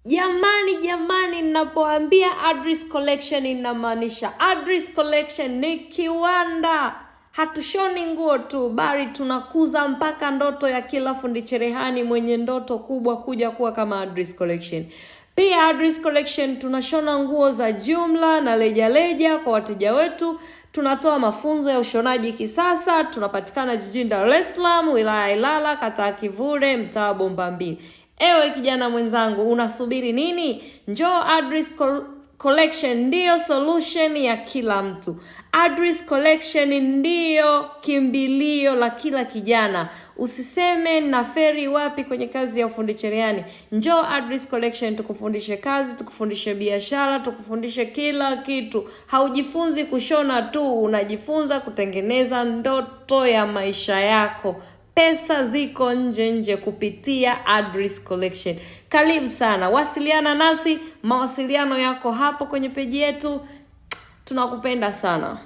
Jamani, ninapoambia Adris Collection inamaanisha Adris Collection ni kiwanda. Hatushoni nguo tu, bali tunakuza mpaka ndoto ya kila fundi cherehani mwenye ndoto kubwa kuja kuwa kama Adris Collection. Pia Adris Collection tunashona nguo za jumla na leja kwa wateja wetu. Tunatoa mafunzo ya ushonaji kisasa. Tunapatikana jijini Dar es Salaam, wilaya Ilala, kata Kivule, mtaa Bomba Mbili. Ewe kijana mwenzangu, unasubiri nini? Njoo Adris Collection, ndiyo solution ya kila mtu. Adris Collection ndiyo kimbilio la kila kijana. Usiseme na feri wapi kwenye kazi ya ufundi cherehani. Njoo Adris Collection tukufundishe kazi, tukufundishe biashara, tukufundishe kila kitu. Haujifunzi kushona tu, unajifunza kutengeneza ndoto ya maisha yako. Pesa ziko nje kupitia Adris Collection. Karibu sana, wasiliana nasi, mawasiliano yako hapo kwenye peji yetu. Tunakupenda sana.